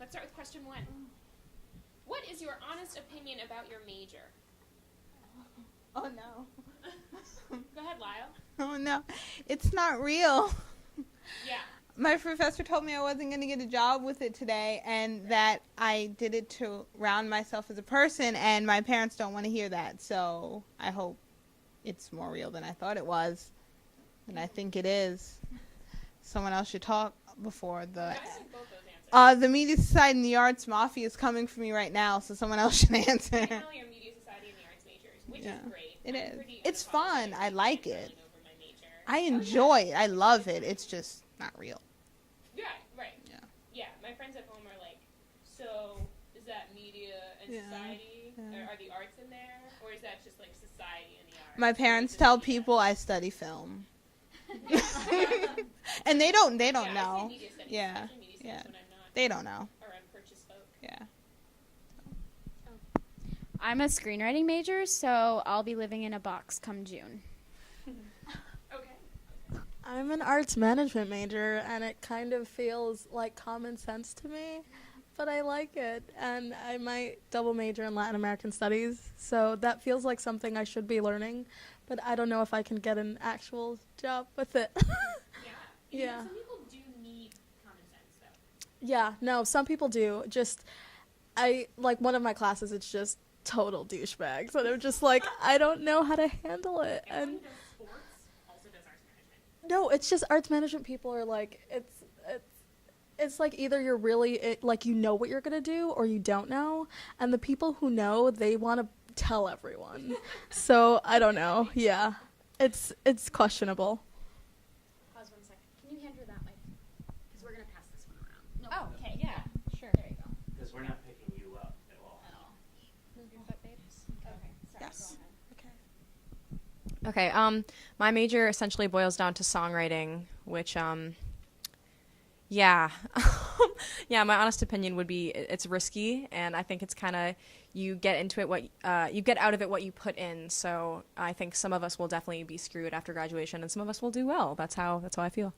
Let's start with question 1. What is your honest opinion about your major? Oh, no. Go ahead, Lyle. Oh, no. It's not real. Yeah. My professor told me I wasn't going to get a job with it today and that I did it to round myself as a person, and my parents don't want to hear that. So I hope it's more real than I thought it was, and I think it is. Someone else should talk before the... I think both those answers. The Media Society and the Arts Mafia is coming for me right now, so someone else should answer. I know your Media Society and the Arts majors, which is great. It I'm is. pretty It's fun. unapologetic I like it. over my major. I enjoy it. I love it. It's just not real. Yeah, right. Yeah. Yeah, my friends at home are like, so is that media and society? Yeah. Or are the arts in there? Or is that just like society and the arts? My parents tell people I study film. And they don't I know. say media studies. Yeah. I say media studies Yeah. when I'm not They don't know. around purchase folk. Yeah. I'm a screenwriting major, so I'll be living in a box come June. Okay. I'm an arts management major, and it kind of feels like common sense to me, but I like it. And I might double major in Latin American studies, so that feels like something I should be learning, but I don't know if I can get an actual job with it. Yeah. Yeah. Some people do need common sense, though. Yeah, no, some people do. Just, like one of my classes, it's just total douchebags, and I'm just like, I don't know how to handle it. Everyone And who does sports also does arts management. no, it's just arts management people are like, it's like either you're really, like you know what you're going to do or you don't know. And the people who know, they want to tell everyone. So I don't know. Yeah, it's questionable. Pause 1 second. Can you hand her that mic? Because we're going to pass this one around. No, Oh, okay. yeah. Sure. There you go. Because we're not picking you up at all. At all. Move your foot, babes. Okay. Sorry. Yes. Go ahead. Okay, my major essentially boils down to songwriting, which, yeah. Yeah, my honest opinion would be it's risky, and I think it's kind of, you get into it you get out of it what you put in, so I think some of us will definitely be screwed after graduation, and some of us will do well. That's how I feel.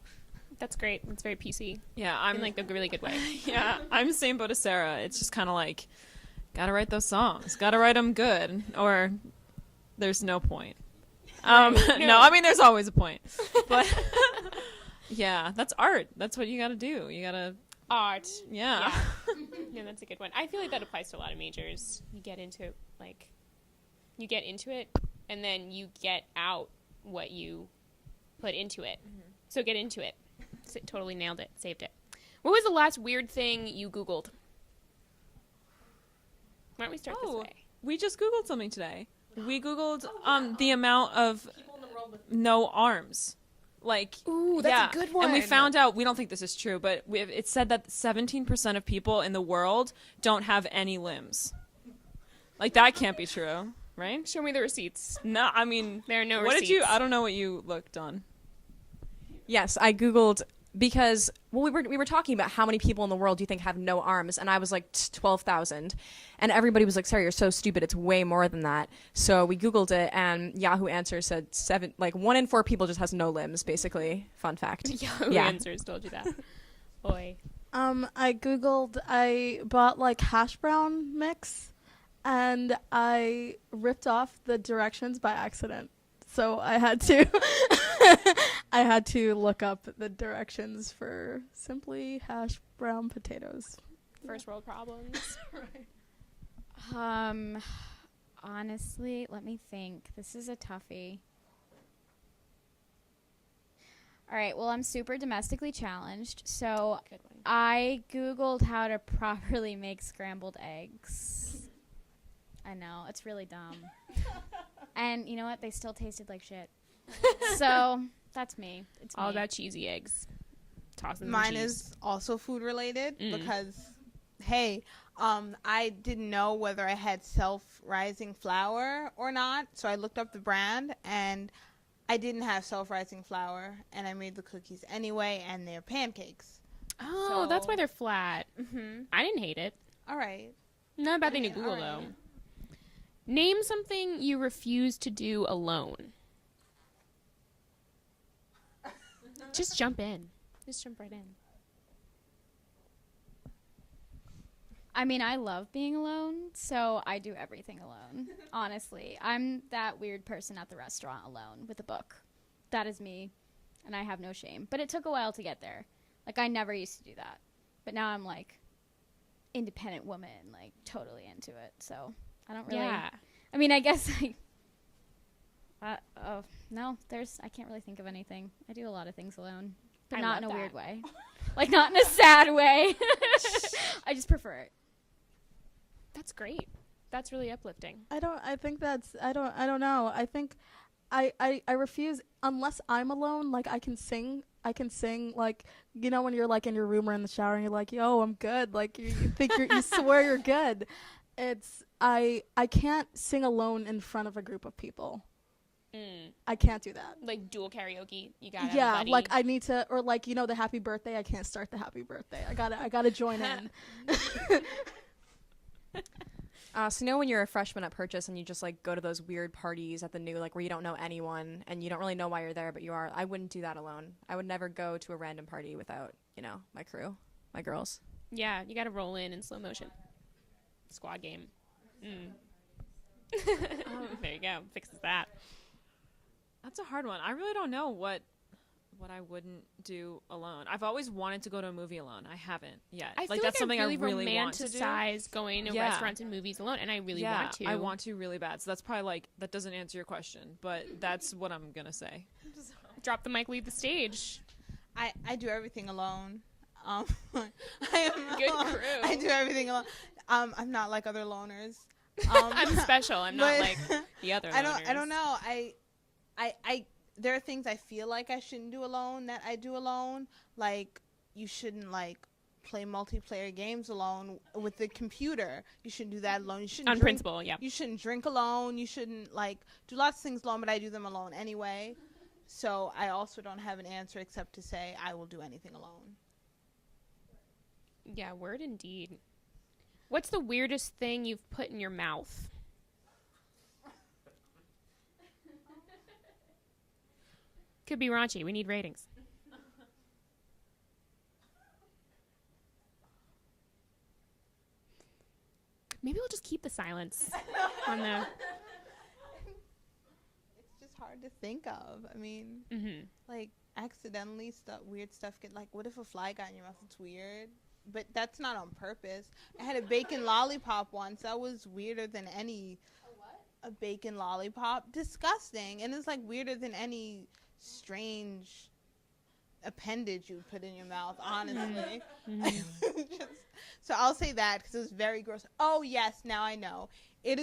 That's great. That's very PC. Yeah, I'm In like the really good way. yeah, I'm the same boat as Sarah. It's just kind of like, gotta write those songs, gotta write them good, or there's no point. No, I mean there's always a point, but yeah, that's art. That's what you gotta do. You gotta Art. yeah. Yeah, that's a good one. I feel like that applies to a lot of majors. You get into it, and then you get out what you put into it. Mm-hmm. So get into it. Totally nailed it. Saved it. What was the last weird thing you Googled? Why don't we start this way? We just Googled something today. We Googled the amount of no arms. Like, Ooh, that's a good one. And we found out, we don't think this is true, but it said that 17% of people in the world don't have any limbs. Like, that can't be true, right? Show me the receipts. No, I mean, There are no what receipts. did you, I don't know what you looked on. Yes, I Googled because, well, we were talking about how many people in the world do you think have no arms, and I was like 12,000, and everybody was like, Sarah, you're so stupid, it's way more than that. So we Googled it, and Yahoo Answers said 1 in 4 people just has no limbs, basically. Fun fact. Yahoo Yeah. Answers told you that. Boy. I bought like hash brown mix, and I ripped off the directions by accident. So I had to I had to look up the directions for simply hash brown potatoes. First world problems. Right. Honestly, let me think. This is a toughie. All right, well, I'm super domestically challenged, so Good one. I Googled how to properly make scrambled eggs. I know, it's really dumb. And you know what? They still tasted like shit. So that's me. It's All me. about cheesy eggs. Toss them in Mine cheese. is also food related Mm. because, hey, I didn't know whether I had self-rising flour or not, so I looked up the brand, and I didn't have self-rising flour, and I made the cookies anyway, and they're pancakes. Oh, that's why So- they're flat. Mm-hmm. I didn't hate it. All right. Not a bad thing to Yeah, Google, all though. right. Name something you refuse to do alone. Just jump in. Just jump right in. I mean, I love being alone, so I do everything alone. Honestly, I'm that weird person at the restaurant alone with a book. That is me, and I have no shame. But it took a while to get there. Like, I never used to do that, but now I'm like independent woman, like totally into it. So I don't really. Yeah. I mean, I guess like. Oh no, I can't really think of anything. I do a lot of things alone, but I not in love a that. weird way. Like, not in a sad way. I just prefer it. That's great. That's really uplifting. I think that's I don't know. I think I refuse unless I'm alone. Like, I can sing like, you know, when you're like in your room or in the shower and you're like, yo, I'm good. Like, you think you swear you're good. It's I can't sing alone in front of a group of people. I can't do that. Like dual karaoke. You got Yeah, like I need to, or like, you know, the happy birthday. I can't start the happy birthday. I gotta join in. So you know when you're a freshman at Purchase and you just like go to those weird parties at the new, like where you don't know anyone and you don't really know why you're there, but you are. I wouldn't do that alone. I would never go to a random party without, you know, my crew, my girls. Yeah, you got to roll in slow motion. Squad game. There you go. Fixes that. That's a hard one. I really don't know what I wouldn't do alone. I've always wanted to go to a movie alone. I haven't yet. I feel that's something I really want to do. romanticize going to Yeah. restaurants and movies alone, and I really want to. I want to really bad. So that's probably like, that doesn't answer your question, but that's what I'm gonna say. Drop the mic, leave the stage. I do everything alone. I am Good crew. I do everything alone. I'm not like other loners. I'm special. I'm not but like the other. I loners. don't know. I there are things I feel like I shouldn't do alone that I do alone. Like, you shouldn't like play multiplayer games alone with the computer. You shouldn't do that alone. You shouldn't On drink, principle, yeah. You shouldn't drink alone. You shouldn't like do lots of things alone, but I do them alone anyway. So I also don't have an answer except to say I will do anything alone. Yeah, word indeed. What's the weirdest thing you've put in your mouth? Could be raunchy. We need ratings. Maybe we'll just keep the silence on the. It's just hard to think of. I mean, Mm-hmm. like accidentally weird stuff get like, what if a fly got in your mouth? It's weird, but that's not on purpose. I had a bacon lollipop once. That was weirder than any. A bacon lollipop. Disgusting. And it's like weirder than any strange appendage you would put in your mouth, honestly. So I'll say that because it was very gross. Oh yes, now I know. It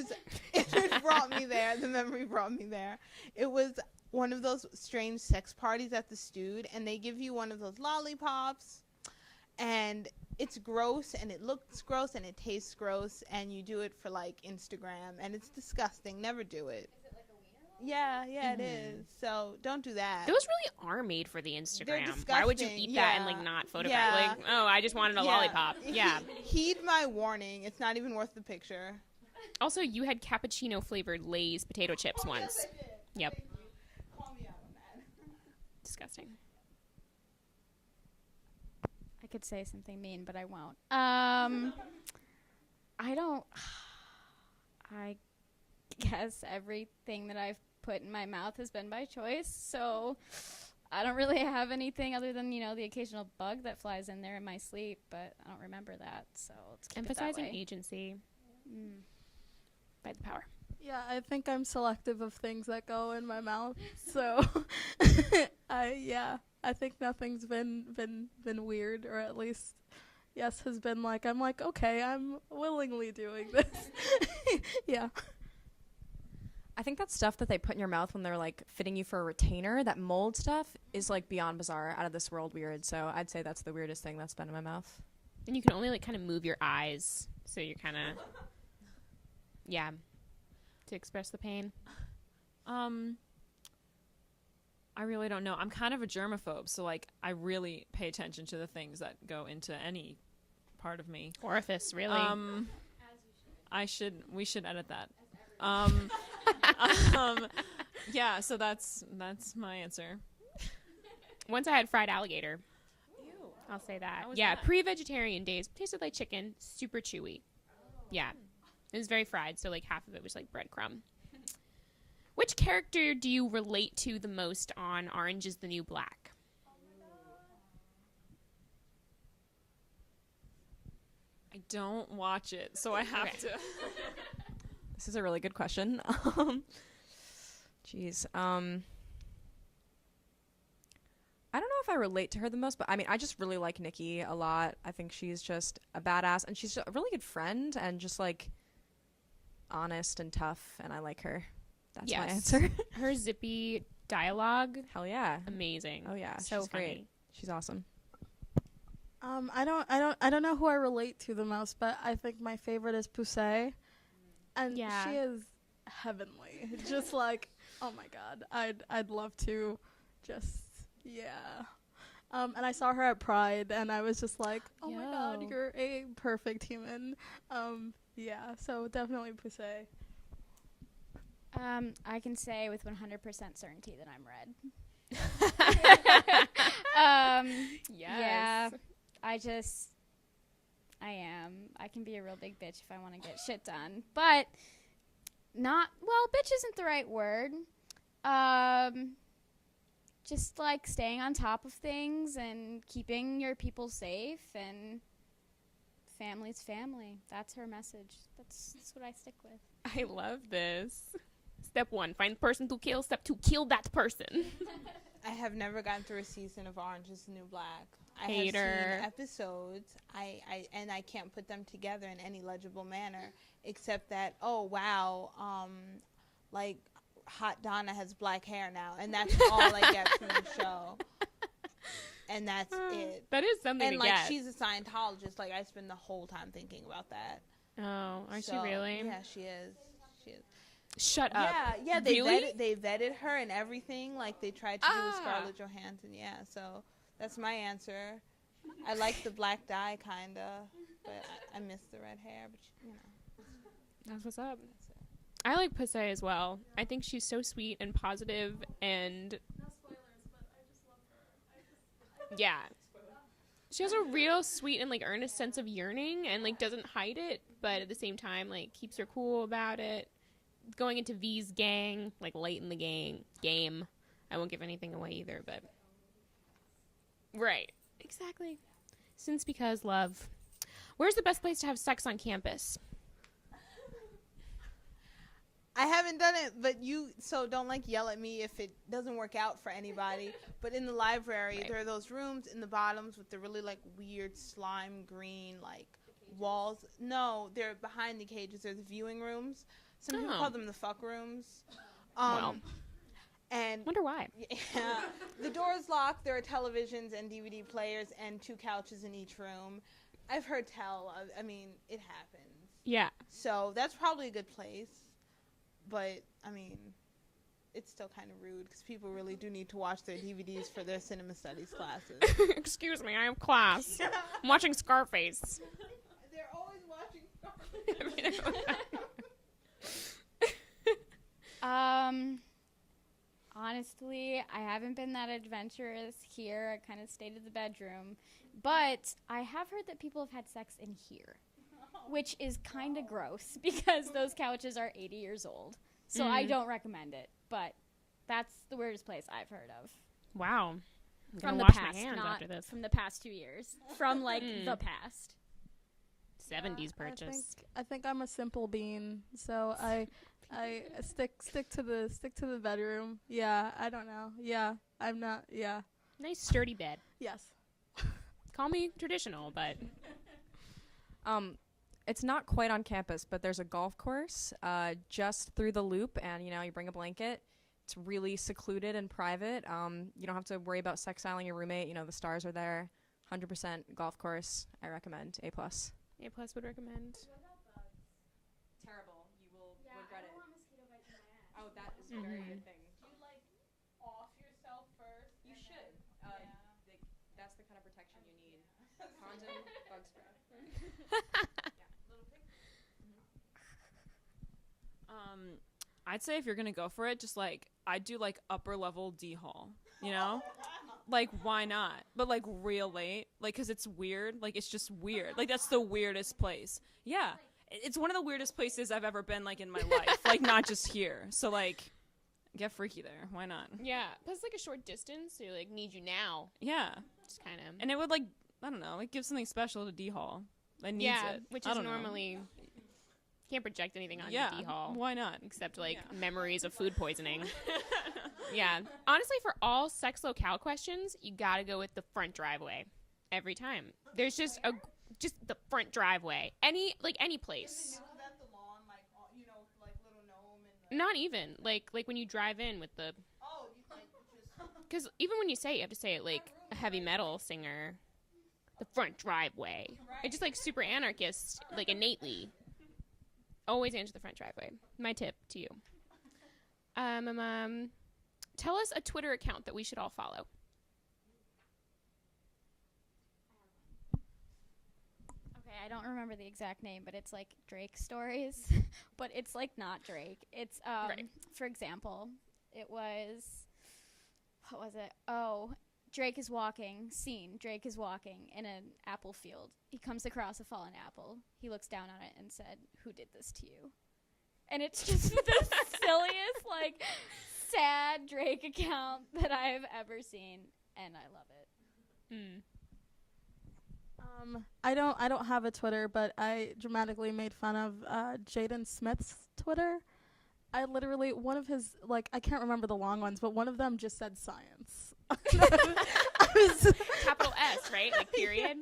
brought me there. The memory brought me there. It was one of those strange sex parties at the Stewed, and they give you one of those lollipops, and it's gross, and it looks gross, and it tastes gross, and you do it for like Instagram, and it's disgusting. Never do it. Is it like a wiener? Yeah, it is. So don't do that. Those really are made for the Instagram. They're Why would you disgusting. eat that and Yeah. like not photograph? Yeah. Like, oh, I just wanted a lollipop. Yeah. Heed my warning. It's not even worth the picture. Also, you had cappuccino flavored Lay's potato chips once. Yep. Thank you. Call me out on that. Disgusting. I could say something mean, but I won't. I guess everything that I've put in my mouth has been by choice, so I don't really have anything other than, you know, the occasional bug that flies in there in my sleep, but I don't remember that, so let's keep Emphasizing it that way. agency by the power. Yeah, I think I'm selective of things that go in my mouth. So I think nothing's been weird, or at least yes has been like, I'm like, okay, I'm willingly doing this. Yeah. I think that stuff that they put in your mouth when they're like fitting you for a retainer, that mold stuff, is like beyond bizarre, out of this world weird. So I'd say that's the weirdest thing that's been in my mouth. And you can only like kind of move your eyes, so you're kind of, yeah, to express the pain. I really don't know. I'm kind of a germaphobe, so like I really pay attention to the things that go into any part of me. Orifice, really. We should edit that. Yeah, so that's my answer. Once I had fried alligator. I'll say that. How was Yeah, that? pre-vegetarian days tasted like chicken, super chewy. Yeah, it was very fried, so like half of it was like breadcrumb. Which character do you relate to the most on Orange is the New Black? I don't watch it, so I have Okay. to. This is a really good question. Jeez. I don't know if I relate to her the most, but I mean, I just really like Nikki a lot. I think she's just a badass, and she's a really good friend, and just like honest and tough, and I like her. That's my answer. Her zippy dialogue, Hell yeah. amazing. Oh yeah, So she's funny. great. She's awesome. I don't know who I relate to the most, but I think my favorite is Poussey, and Yeah. she is heavenly. Just like, oh my god, I'd love to, just yeah. And I saw her at Pride, and I was just like, oh my god, Yo. you're a perfect human. Yeah, so definitely Poussey. I can say with 100% certainty that I'm red. Yeah, I am. I can be a real big bitch if I want to get shit done. But bitch isn't the right word. Just like staying on top of things and keeping your people safe, and family's family. That's her message. That's what I stick with. I love this. Step 1, find the person to kill. Step 2, kill that person. I have never gotten through a season of Orange is the New Black. I Hater. have seen episodes, and I can't put them together in any legible manner, except that, oh wow, like Hot Donna has black hair now, and that's all I get from the show. And that's it. That is something And to like get. she's a Scientologist, like I spend the whole time thinking about that. Oh, aren't So, you really? Yeah, she is. She is. Shut up. Yeah, they Really? vetted her and everything, like they tried to do with Ah. Scarlett Johansson. Yeah, so that's my answer. I like the black dye kinda, but I miss the red hair. But you know, That's what's up. that's it. I like Pussy as well. I think she's so sweet and positive, and yeah, she has a real sweet and like earnest sense of yearning, and like doesn't hide it, but at the same time like keeps her cool about it. Going into V's gang, like late in the game. I won't give anything away either, but right, exactly. Since because love. Where's the best place to have sex on campus? I haven't done it, but so don't like yell at me if it doesn't work out for anybody. But in the library, Right. there are those rooms in the bottoms with the really like weird slime green like walls. No, they're behind the cages. They're the viewing rooms. Some people Oh. call them the fuck rooms. Well. And Wonder why. yeah, the door is locked. There are televisions and DVD players and 2 couches in each room. I've heard tell. I mean, it happens. Yeah. So that's probably a good place. But, I mean, it's still kind of rude because people really do need to watch their DVDs for their cinema studies classes. Excuse me, I have class. I'm watching Scarface. They're always watching Honestly, I haven't been that adventurous here. I kind of stayed in the bedroom. But I have heard that people have had sex in here, which is kind of gross because those couches are 80 years old. So I don't recommend it. But that's the weirdest place I've heard of. Wow. I'm From gonna the wash past, my hands not after this. from the past 2 years. From, like, the past. 70s purchase. I think I'm a simple bean, so I stick to the bedroom. Yeah, I don't know. Yeah, I'm not. Yeah. Nice sturdy bed. Yes. Call me traditional, but It's not quite on campus, but there's a golf course just through the loop, and you bring a blanket. It's really secluded and private. You don't have to worry about sextiling your roommate. The stars are there. 100% golf course. I recommend. A+. A+ would recommend. Terrible. You will regret it. Oh, that is very a thing. Do you like off yourself first? You should. That's the kind of protection you need. Condom, bug spray. I'd say if you're gonna go for it, just like I'd do like upper level D hall, like, why not? But, like, real late. Like, because it's weird. Like, it's just weird. Like, that's the weirdest place. Yeah. It's one of the weirdest places I've ever been, like, in my life. Like, not just here. So, like, get freaky there. Why not? Yeah. Plus, it's like a short distance, so like need you now. Yeah. Just kind of. And it would, like, I don't know, like, give something special to D Hall. It needs it. Which I is don't know. normally can't project anything on Yeah. D Hall. Why not? Except like memories of food poisoning. Yeah. Honestly, for all sex locale questions, you gotta go with the front driveway every time. There's just the front driveway. Any place. Not even like when you drive in with the. Because even when you say it, you have to say it like a heavy metal singer. The front driveway. It's just like super anarchist, like innately. Always answer the front driveway. My tip to you. Tell us a Twitter account that we should all follow. Okay, I don't remember the exact name, but it's like Drake stories, but it's like not Drake. It's Right. For example, it was what was it? Oh, Drake is walking in an apple field. He comes across a fallen apple. He looks down on it and said, "Who did this to you?" And it's just the silliest, like, sad Drake account that I've ever seen, and I love it. I don't have a Twitter, but I dramatically made fun of Jaden Smith's Twitter. I literally, one of his, like, I can't remember the long ones, but one of them just said science. I was Capital S, right? Like period.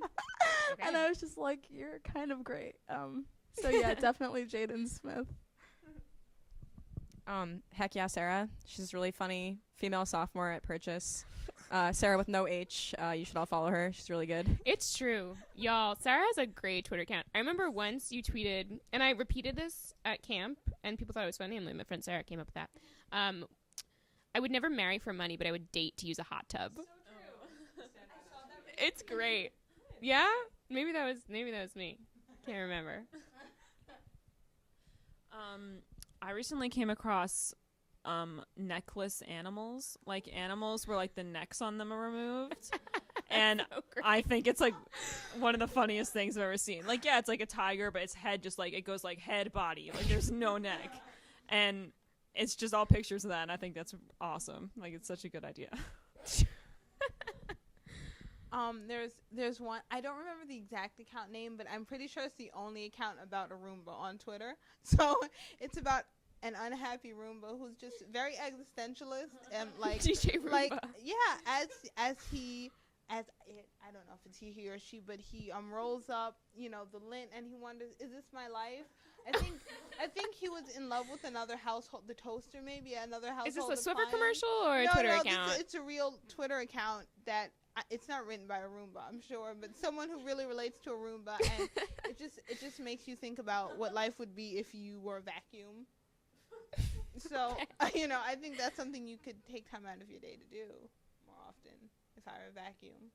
Okay. And I was just like, you're kind of great. So yeah, definitely Jaden Smith. Heck yeah, Sarah. She's really funny. Female sophomore at Purchase. Sarah with no H. You should all follow her. She's really good. It's true. Y'all, Sarah has a great Twitter account. I remember once you tweeted, and I repeated this at camp, and people thought it was funny, and my friend Sarah came up with that. I would never marry for money, but I would date to use a hot tub. So true. It's great. Yeah? Maybe that was me. Can't remember. I recently came across necklace animals, like animals where like the necks on them are removed. And So great. I think it's like one of the funniest things I've ever seen. Like, yeah, it's like a tiger, but its head just like it goes like head body, like there's no neck, and it's just all pictures of that. And I think that's awesome. Like, it's such a good idea. There's one, I don't remember the exact account name, but I'm pretty sure it's the only account about a Roomba on Twitter. So it's about an unhappy Roomba who's just very existentialist and like DJ Roomba. like yeah, I don't know if it's he or she, but he rolls up, the lint, and he wonders, is this my life? I think he was in love with another household, the toaster maybe, another household. Is this a Swiffer appliance. commercial or a No, Twitter no, account? It's a real Twitter account that it's not written by a Roomba, I'm sure, but someone who really relates to a Roomba, and it just makes you think about what life would be if you were a vacuum. So, I think that's something you could take time out of your day to do more often if I were a vacuum.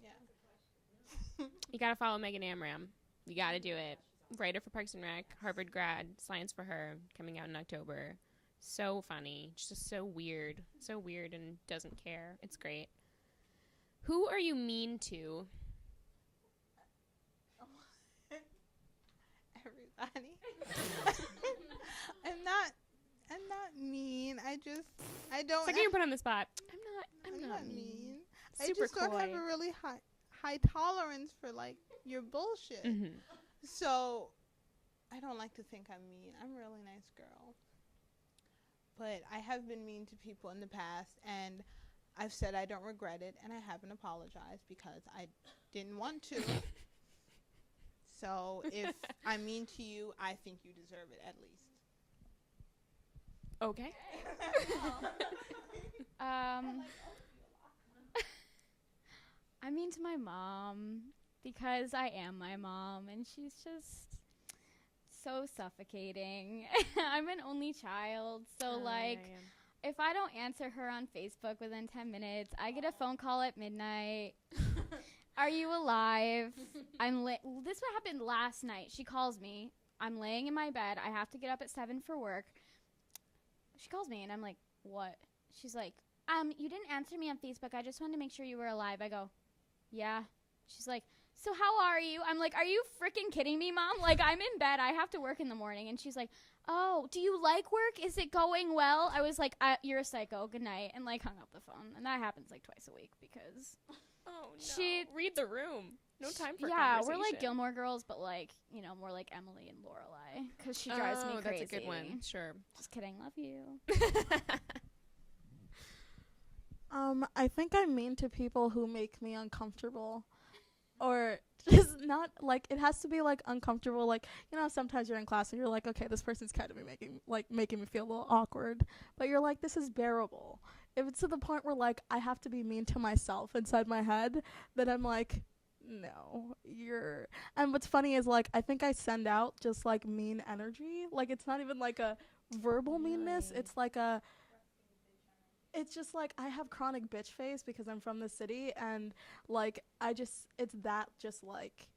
Yeah. You gotta follow Megan Amram. You gotta do it. Writer for Parks and Rec, Harvard grad, Science for Her, coming out in October. So funny. Just so weird and doesn't care. It's great. Who are you mean to? Everybody. I'm not mean. I don't. Second you're put on the spot. I'm I'm not not mean. mean. Super I just don't have coy. a really high tolerance for like your bullshit. Mm-hmm. So I don't like to think I'm mean. I'm a really nice girl. But I have been mean to people in the past, and I've said I don't regret it, and I haven't apologized because I didn't want to. So if I'm mean to you, I think you deserve it at least. Okay. I mean to my mom because I am my mom and she's just so suffocating. I'm an only child, so if I don't answer her on Facebook within 10 minutes, I get a phone call at midnight. Are you alive? This what happened last night. She calls me. I'm laying in my bed. I have to get up at 7 for work. She calls me and I'm like, what? She's like, you didn't answer me on Facebook. I just wanted to make sure you were alive. I go, yeah. She's like, so how are you? I'm like, are you freaking kidding me, Mom? Like, I'm in bed. I have to work in the morning. And she's like, oh, do you like work? Is it going well? I was like, you're a psycho. Good night. And, like, hung up the phone. And that happens, like, twice a week because Oh, no. She- Read the room. No time for yeah, we're like conversation. Gilmore Girls, but, like, you know, more like Emily and Lorelai because she drives me crazy. That's a good one. Sure. Just kidding. Love you. I think I'm mean to people who make me uncomfortable. Or just not, like, it has to be, like, uncomfortable. Like, you know, sometimes you're in class and you're like, okay, this person's kind of making me feel a little awkward. But you're like, this is bearable. If it's to the point where, like, I have to be mean to myself inside my head, then I'm like, no, you're... And what's funny is, like, I think I send out just, like, mean energy. Like, it's not even, like, a verbal meanness. It's like a... It's just like I have chronic bitch face because I'm from the city, and like it's that just like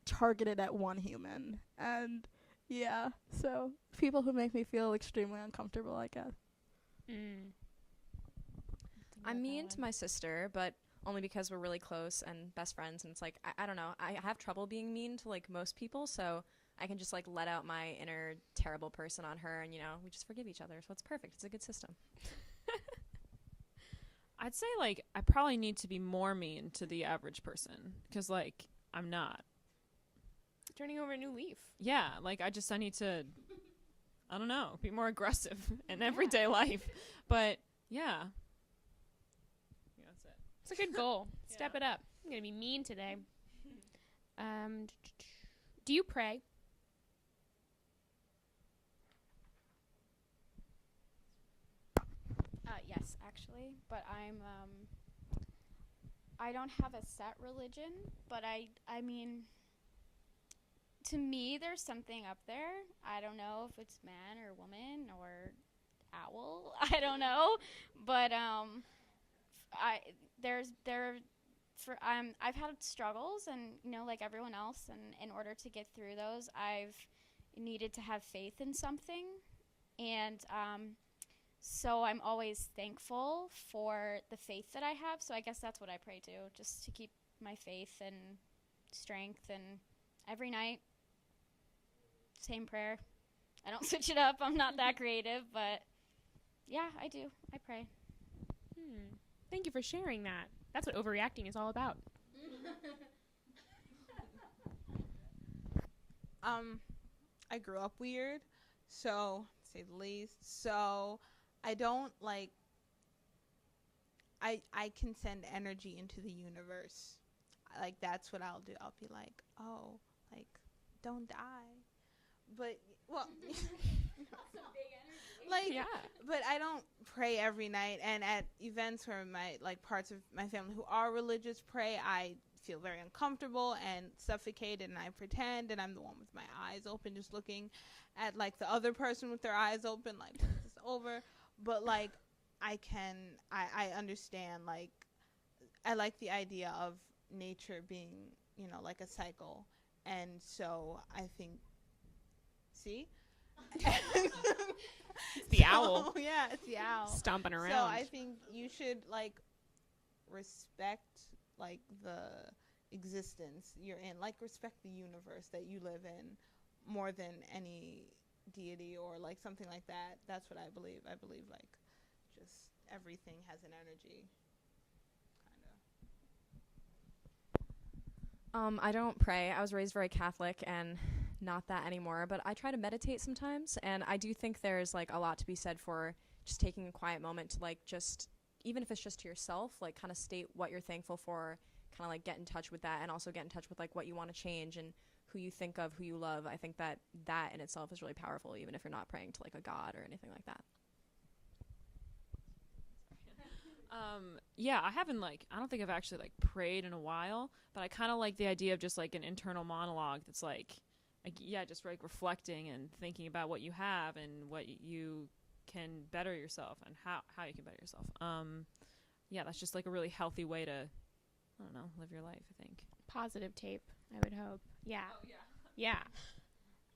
targeted at one human. And yeah, so people who make me feel extremely uncomfortable, I guess. I'm mean to my sister, but only because we're really close and best friends, and it's like I don't know, I have trouble being mean to like most people, so I can just like let out my inner terrible person on her, and you know, we just forgive each other, so it's perfect. It's a good system. I'd say, like, I probably need to be more mean to the average person because, like, I'm not. Turning over a new leaf. Yeah, like, I need to, I don't know, be more aggressive in everyday life. But, yeah. Yeah, that's it. It's a good goal. Step it up. I'm going to be mean today. Do you pray? Yes, actually, but I don't have a set religion, but I mean, to me, there's something up there. I don't know if it's man or woman or owl. I don't know, but I've had struggles, and you know, like everyone else, and in order to get through those, I've needed to have faith in something, and so I'm always thankful for the faith that I have. So I guess that's what I pray to, just to keep my faith and strength. And every night, same prayer. I don't switch it up. I'm not that creative, but yeah, I do. I pray. Thank you for sharing that. That's what overreacting is all about. I grew up weird, so to say the least. So I don't like. I can send energy into the universe. Like that's what I'll do. I'll be like, oh, like don't die, but well. Like, Yeah. but I don't pray every night. And at events where my like parts of my family who are religious pray, I feel very uncomfortable and suffocated, and I pretend, and I'm the one with my eyes open, just looking at like the other person with their eyes open, like when is this over? But like I understand, like I like the idea of nature being, you know, like a cycle, and so I think, see. It's the owl Yeah, it's the owl stomping around. So I think you should like respect like the existence you're in, like respect the universe that you live in more than any deity or like something like that. That's what I believe. I believe like just everything has an energy. I don't pray. I was raised very Catholic and not that anymore, but I try to meditate sometimes, and I do think there's like a lot to be said for just taking a quiet moment to like just, even if it's just to yourself, like kind of state what you're thankful for, kind of like get in touch with that, and also get in touch with like what you want to change and who you think of, who you love. I think that that in itself is really powerful, even if you're not praying to like a god or anything like that. Yeah, I haven't I don't think I've actually like prayed in a while, but I kind of like the idea of just like an internal monologue that's like yeah, just like reflecting and thinking about what you have and what you can better yourself and how you can better yourself. Yeah, that's just like a really healthy way to, I don't know, live your life, I think. Positive tape, I would hope. Yeah. Oh, yeah. Yeah.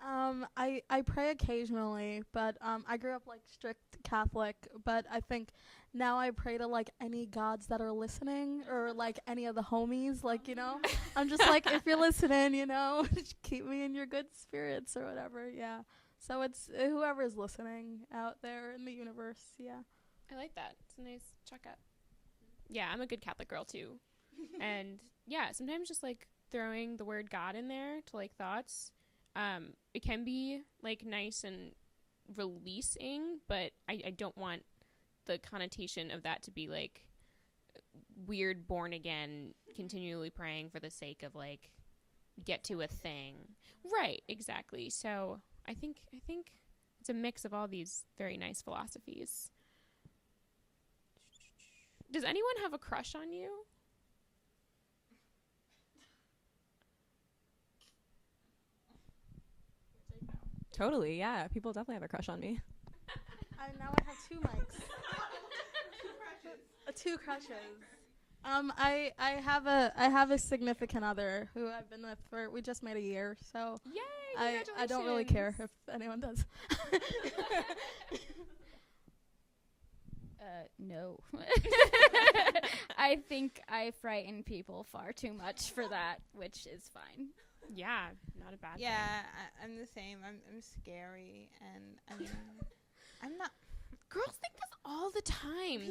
I pray occasionally, but I grew up like strict Catholic, but I think now I pray to like any gods that are listening or like any of the homies, like, you know. I'm just like, if you're listening, you know, just keep me in your good spirits or whatever. Yeah. So it's whoever is listening out there in the universe. Yeah. I like that. It's a nice checkup. Yeah, I'm a good Catholic girl too. And yeah, sometimes just like throwing the word God in there to like thoughts, it can be like nice and releasing, but I don't want the connotation of that to be like weird born again, continually praying for the sake of like get to a thing. Right, exactly. So I think it's a mix of all these very nice philosophies. Does anyone have a crush on you? Totally, yeah. People definitely have a crush on me. Now I have two mics. Two crushes. I have a significant other who I've been with for, we just made a year, so Yay! I don't really care if anyone does. No. I think I frighten people far too much for that, which is fine. Yeah, not a bad thing. Yeah, I'm the same. I'm scary, and I'm not. Girls think this all the time.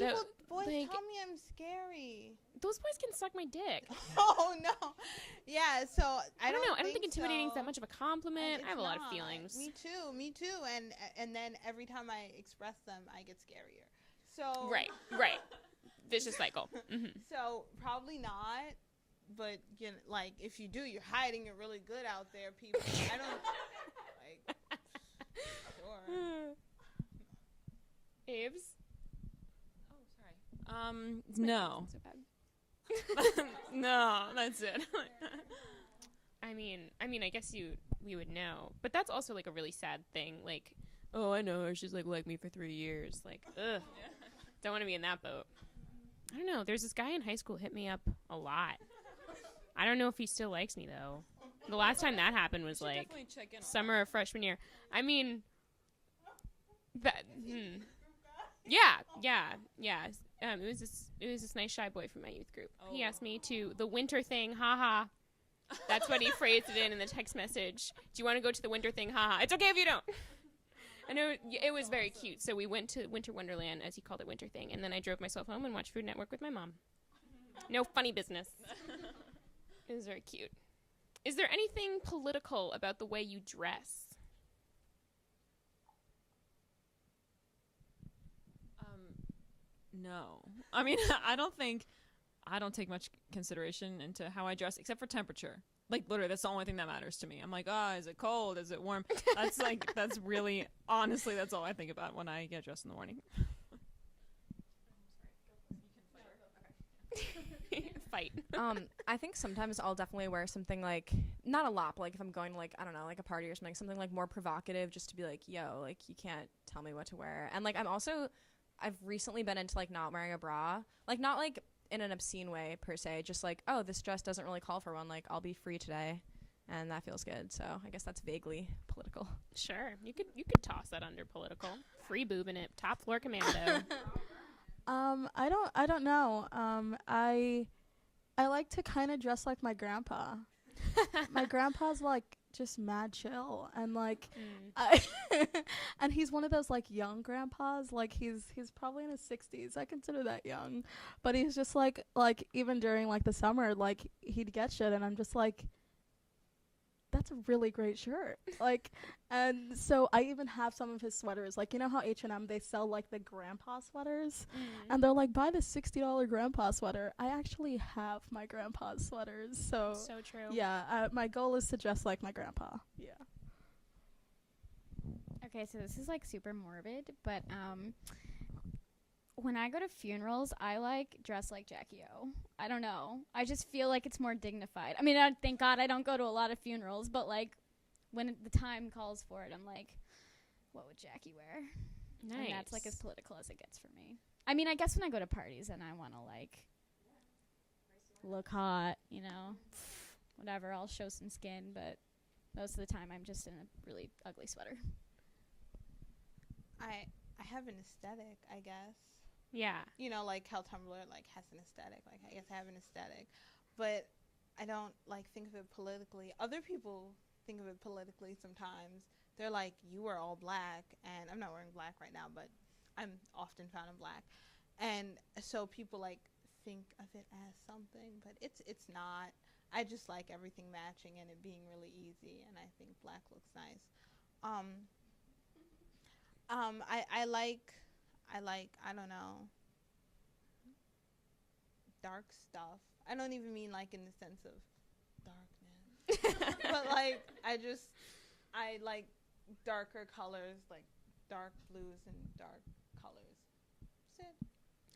Boys like, tell me I'm scary. those boys can suck my dick. Oh no, yeah. So I don't know. I don't think intimidating is so. that much of a compliment. It's I have a lot of not. feelings. Me too. And then every time I express them, I get scarier. So Right. Vicious cycle. Mm-hmm. So probably not. But you know, like if you do, you're hiding it really good out there, people. I don't like. Sure. Aves? Oh, sorry. No. So bad. No, that's it. I mean, I guess we would know, but that's also like a really sad thing. Like, oh, I know her. She's like me for 3 years. Like, ugh, don't want to be in that boat. I don't know. There's this guy in high school hit me up a lot. I don't know if he still likes me though. The last time that happened was like Definitely check in. summer of freshman year. I mean, that. Yeah. It was this nice shy boy from my youth group. He asked me to the winter thing, haha. That's what he phrased it in the text message. Do you want to go to the winter thing, haha? It's okay if you don't. I know it was very cute. So we went to Winter Wonderland, as he called it, winter thing, and then I drove myself home and watched Food Network with my mom. No funny business. It was very cute. Is there anything political about the way you dress? No. I mean, I don't take much consideration into how I dress except for temperature. Like literally that's the only thing that matters to me. I'm like, is it cold? Is it warm? That's really honestly that's all I think about when I get dressed in the morning. Fight. I think sometimes I'll definitely wear something like, not a lot, but like if I'm going to like, I don't know, like a party or something like more provocative just to be like, yo, like you can't tell me what to wear. And like I've recently been into like not wearing a bra, like not like in an obscene way per se, just like, oh, this dress doesn't really call for one, like I'll be free today, and that feels good. So I guess that's vaguely political. Sure, you could toss that under political. Free boob in it, top floor commando. I don't know. I like to kind of dress like my grandpa. My grandpa's like just mad chill, and like and he's one of those like young grandpas, like he's probably in his 60s. I consider that young, but he's just like even during like the summer, like he'd get shit and I'm just like, that's a really great shirt. Like, and so I even have some of his sweaters. Like, you know how H&M, they sell like the grandpa sweaters? And they're like, buy the $60 grandpa sweater. I actually have my grandpa's sweaters. So true. Yeah, my goal is to dress like my grandpa. Yeah. Okay, so this is like super morbid, but when I go to funerals, I like dress like Jackie O. I don't know. I just feel like it's more dignified. I mean, thank God I don't go to a lot of funerals, but like when the time calls for it, I'm like, what would Jackie wear? Nice. And that's like as political as it gets for me. I mean, I guess when I go to parties and I want to like look hot, you know, whatever, I'll show some skin, but most of the time I'm just in a really ugly sweater. I have an aesthetic, I guess. Yeah. You know, like how Tumblr like has an aesthetic. Like I guess I have an aesthetic, but I don't like think of it politically. Other people think of it politically sometimes. They're like, you wear all black, and I'm not wearing black right now, but I'm often found in black, and so people like think of it as something, but it's not. I just like everything matching and it being really easy, and I think black looks nice. Um, I like I don't know, dark stuff. I don't even mean like in the sense of darkness, but like I like darker colors, like dark blues and dark colors. That's it.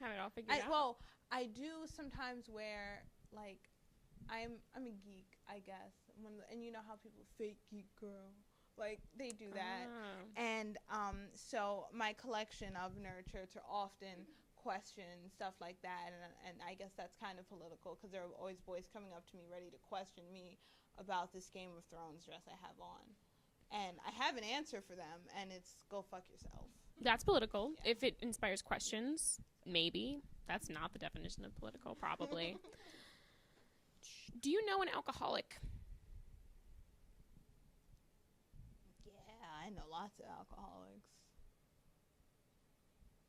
Have it all figured out. Well, I do sometimes wear like I'm a geek, I guess. And you know how people fake geek girl, like they do that. Oh. And so my collection of nerd shirts are often question stuff like that, and I guess that's kind of political because there are always boys coming up to me ready to question me about this Game of Thrones dress I have on, and I have an answer for them, and it's go fuck yourself. That's political. Yeah. If it inspires questions, maybe. That's not the definition of political, probably. Do you know an alcoholic? Yeah, I know lots of alcoholics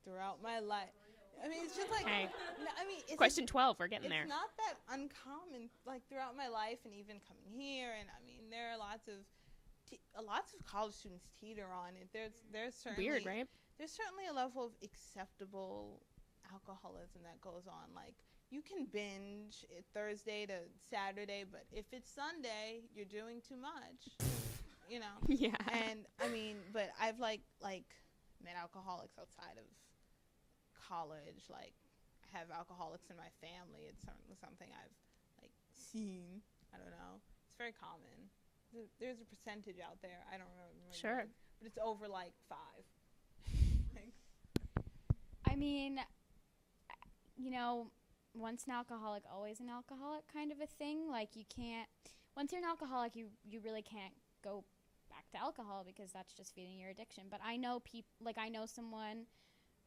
throughout my life. I mean, it's just like, Hey. no, I mean, it's Question 12, we're getting there. It's not that uncommon, like throughout my life, and even coming here. And I mean, there are lots of college students teeter on it. There's certainly Weird, right? There's certainly a level of acceptable alcoholism that goes on. Like you can binge it Thursday to Saturday, but if it's Sunday, you're doing too much. You know. Yeah. And I mean, but I've like met alcoholics outside of college. Like I have alcoholics in my family. It's certainly something I've like seen. I don't know. It's very common. There's a percentage out there. I don't remember. Sure. But it's over like 5. Like, I mean, you know, once an alcoholic, always an alcoholic kind of a thing. Like you can't, once you're an alcoholic, you really can't go back to alcohol because that's just feeding your addiction. But I know I know someone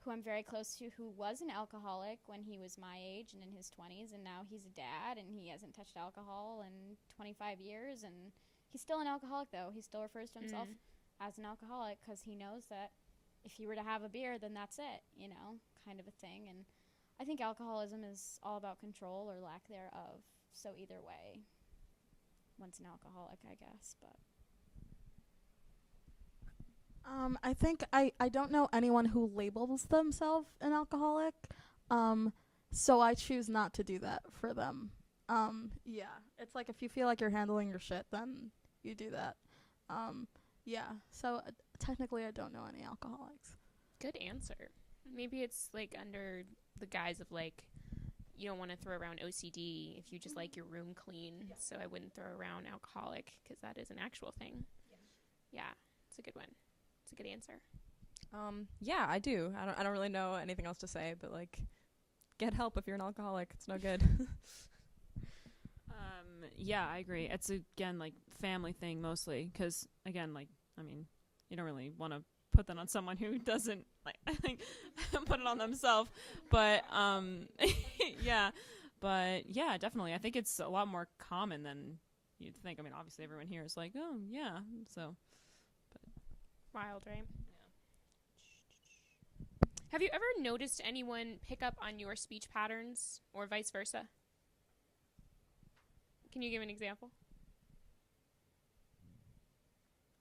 who I'm very close to who was an alcoholic when he was my age and in his 20s, and now he's a dad and he hasn't touched alcohol in 25 years, and he's still an alcoholic though. He still refers to himself as an alcoholic because he knows that if he were to have a beer, then that's it, you know, kind of a thing. And I think alcoholism is all about control or lack thereof. So either way, one's an alcoholic, I guess, but. I think I don't know anyone who labels themselves an alcoholic, so I choose not to do that for them. Yeah, it's like if you feel like you're handling your shit, then you do that. Yeah, so technically I don't know any alcoholics. Good answer. Maybe it's like under the guise of like you don't want to throw around OCD if you just like your room clean. Yeah. So I wouldn't throw around alcoholic because that is an actual thing. Yeah, it's a good one. It's a good answer. Yeah, I do. I don't really know anything else to say, but like, get help if you're an alcoholic. It's no good. Yeah, I agree. It's again like family thing mostly, because again, like I mean, you don't really want to put that on someone who doesn't like. I think put it on themselves, but yeah, definitely. I think it's a lot more common than you'd think. I mean, obviously everyone here is like, oh yeah, so. Wild, right? Yeah. Have you ever noticed anyone pick up on your speech patterns or vice versa? Can you give an example?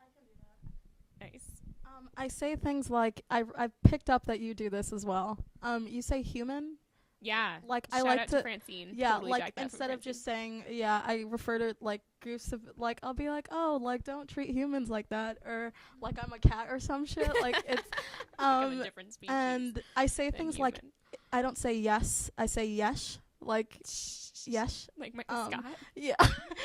I can do that. Nice. I say things like, I've picked up that you do this as well. You say human. Yeah. Like Shout I like out to Francine. Yeah, Totally like jacked that from instead of Francine. just saying, yeah, I refer to like groups of like I'll be like, oh, like don't treat humans like that, or like I'm a cat or some shit. Like it's I'm a different species and I say than things like human. I don't say yes, I say yesh, like yesh. Like Michael Scott. Yeah.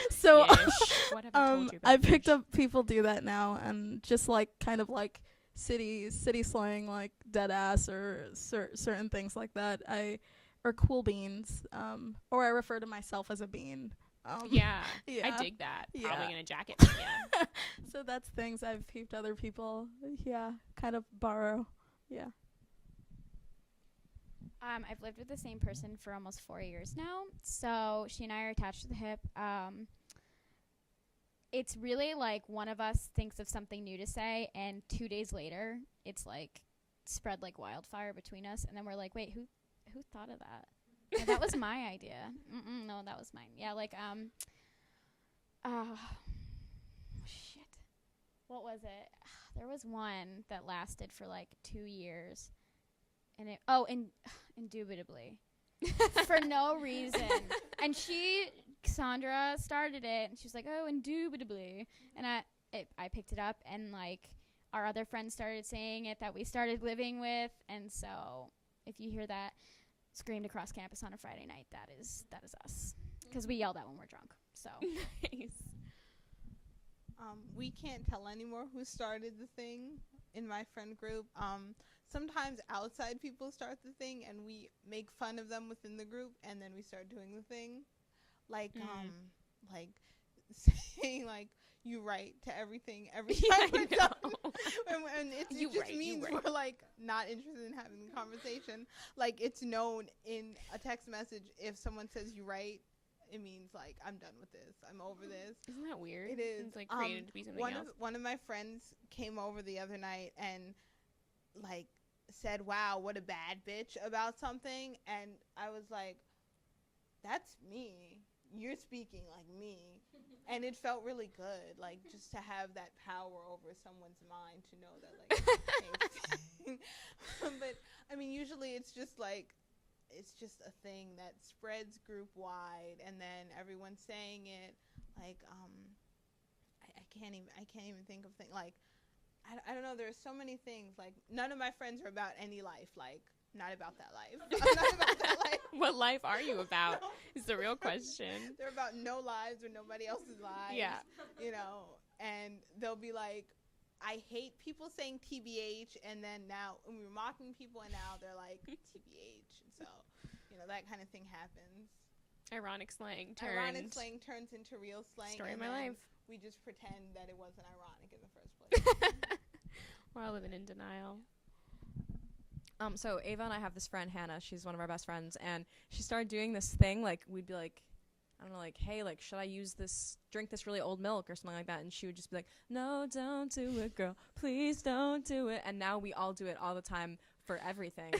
So Yesh. What have I told you about I picked yesh? up people do that now, and just like kind of like city slang, like dead ass or certain things like that. Or cool beans, or I refer to myself as a bean. Yeah, Yeah. I dig that. Yeah. Probably in a jacket. But yeah. So that's things I've peeped other people, kind of borrow. Yeah. I've lived with the same person for almost 4 years now. So she and I are attached to the hip. It's really like one of us thinks of something new to say, and 2 days later, it's like spread like wildfire between us. And then we're like, wait, who thought of that? Yeah, that was my idea. No, that was mine. Yeah, like, shit. What was it? There was one that lasted for like 2 years. And indubitably. For no reason. And Cassandra started it, and she was like, oh, indubitably. And I picked it up, and like our other friends started saying it that we started living with. And so if you hear that screamed across campus on a Friday night, that is us. Because we yell that when we're drunk. So Nice. We can't tell anymore who started the thing in my friend group. Sometimes outside people start the thing and we make fun of them within the group, and then we start doing the thing. Like saying like you right to everything every time we're done. And it just means we're like not interested in having the conversation. Like it's known in a text message, if someone says you right, it means like I'm done with this. I'm over this. Isn't that weird? It is. It's like created to be something else. One of my friends came over the other night and like said, "Wow, what a bad bitch," about something, and I was like, "That's me. You're speaking like me." And it felt really good, like just to have that power over someone's mind, to know that like but I mean usually it's just a thing that spreads group wide, and then everyone's saying it. Like I can't even think of things. Like I don't know, there are so many things. Like none of my friends are about any life. Like not about that life. I'm not about that life. What life are you about? Is the real question. They're about no lives or nobody else's lives. Yeah. You know, and they'll be like, I hate people saying TBH, and then now when we're mocking people, and now they're like TBH. And so, you know, that kind of thing happens. Ironic slang turns into real slang. Story of and my then life. We just pretend that it wasn't ironic in the first place. We're all living in denial. So Ava and I have this friend, Hannah. She's one of our best friends, and she started doing this thing. Like, we'd be like, I don't know, like, hey, like, should I drink this really old milk or something like that? And she would just be like, no, don't do it, girl. Please don't do it. And now we all do it all the time for everything.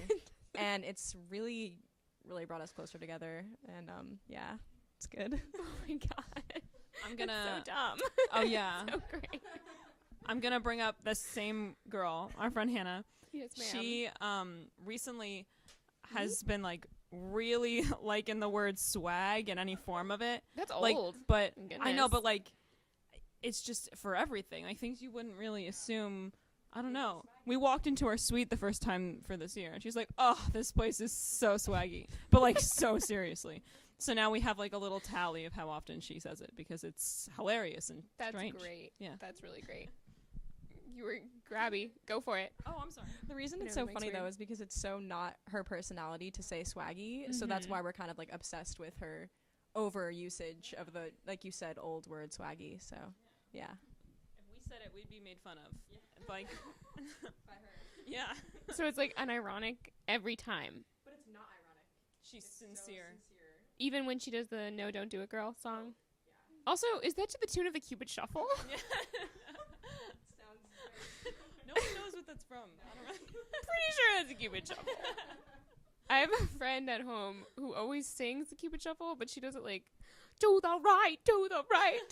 And it's really, really brought us closer together. And, yeah, it's good. Oh, my God. I'm gonna. So dumb. Oh yeah. So great. I'm gonna bring up the same girl, our friend Hannah. Yes, ma'am. She recently has been like really liking the word swag in any form of it. That's like, old. But Goodness. I know, but like it's just for everything. Like things you wouldn't really assume. I don't know. We walked into our suite the first time for this year, and she's like, "Oh, this place is so swaggy," but like so seriously. So now we have like a little tally of how often she says it, because it's hilarious and That's strange. great. Yeah. That's really great. You were grabby. Go for it. Oh, I'm sorry. The reason it's No, so it makes funny, though, weird. is because it's so not her personality to say swaggy. So that's why we're kind of, like, obsessed with her over usage of the, like you said, old word swaggy. So, yeah. If we said it, we'd be made fun of. Yeah. Like, by her. Yeah. So it's like unironic every time. But it's not ironic. She's sincere. Even when she does the No Don't Do It Girl song. Yeah. Also, is that to the tune of the Cupid Shuffle? Yeah. No one knows what that's from. I don't know. Pretty sure that's a Cupid Shuffle. I have a friend at home who always sings the Cupid Shuffle, but she does it like, do the right,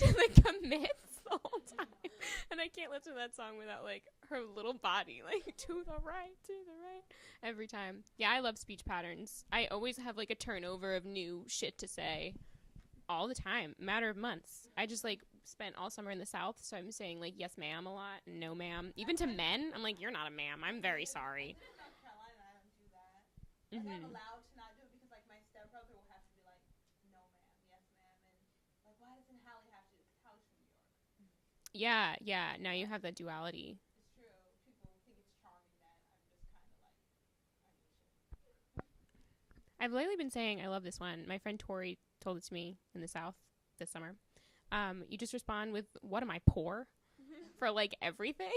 and like commits the whole time. And I can't listen to that song without like her little body, like, to the right, every time. Yeah, I love speech patterns. I always have like a turnover of new shit to say all the time, matter of months. I just like spent all summer in the South, so I'm saying like yes ma'am a lot and no ma'am. Even to men, I'm like, you're not a ma'am, I'm very sorry. South Carolina, I don't do that. And I'm allowed to not do it because, like, my stepbrother will have to be like, no, ma'am, yes, ma'am. And, like, why doesn't Hallie have to? Because Hallie's from New York. Yeah, now you have that duality. It's true. People think it's charming that I'm just kind of like, I mean, shit. I've lately been saying I love this one. My friend Tori told it to me in the South. this summer. You just respond with, "What am I, poor?" for like everything.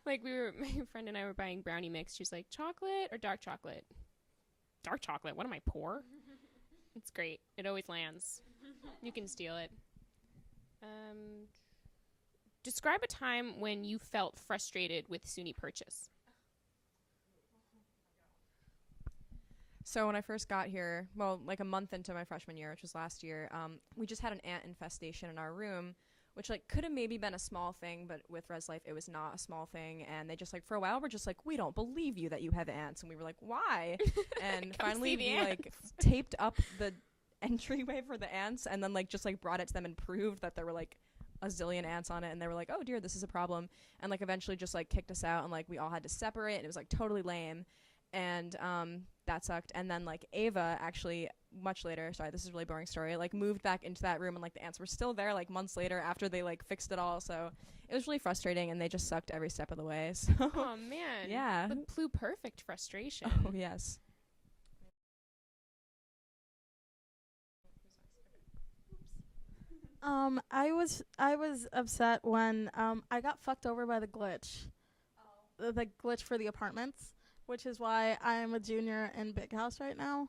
Like my friend and I were buying brownie mix. She's like, "Chocolate or dark chocolate?" Dark chocolate. What am I, poor? It's great. It always lands. You can steal it. Describe a time when you felt frustrated with SUNY purchase. So when I first got here, well, like a month into my freshman year, which was last year, we just had an ant infestation in our room, which like could have maybe been a small thing, but with Res Life, it was not a small thing. And they just like for a while were just like, "We don't believe you that you have ants," and we were like, "Why?" And finally we like taped up the entryway for the ants, and then like just like brought it to them and proved that there were like a zillion ants on it, and they were like, "Oh dear, this is a problem," and like eventually just like kicked us out, and like we all had to separate, and it was like totally lame. And that sucked. And then like Ava actually much later, sorry, this is a really boring story, like moved back into that room, and like the ants were still there like months later after they like fixed it all. So it was really frustrating, and they just sucked every step of the way. So Oh man. yeah. The Blue Perfect frustration. Oh yes. I was upset when I got fucked over by the glitch. The glitch for the apartments, which is why I'm a junior in Big House right now.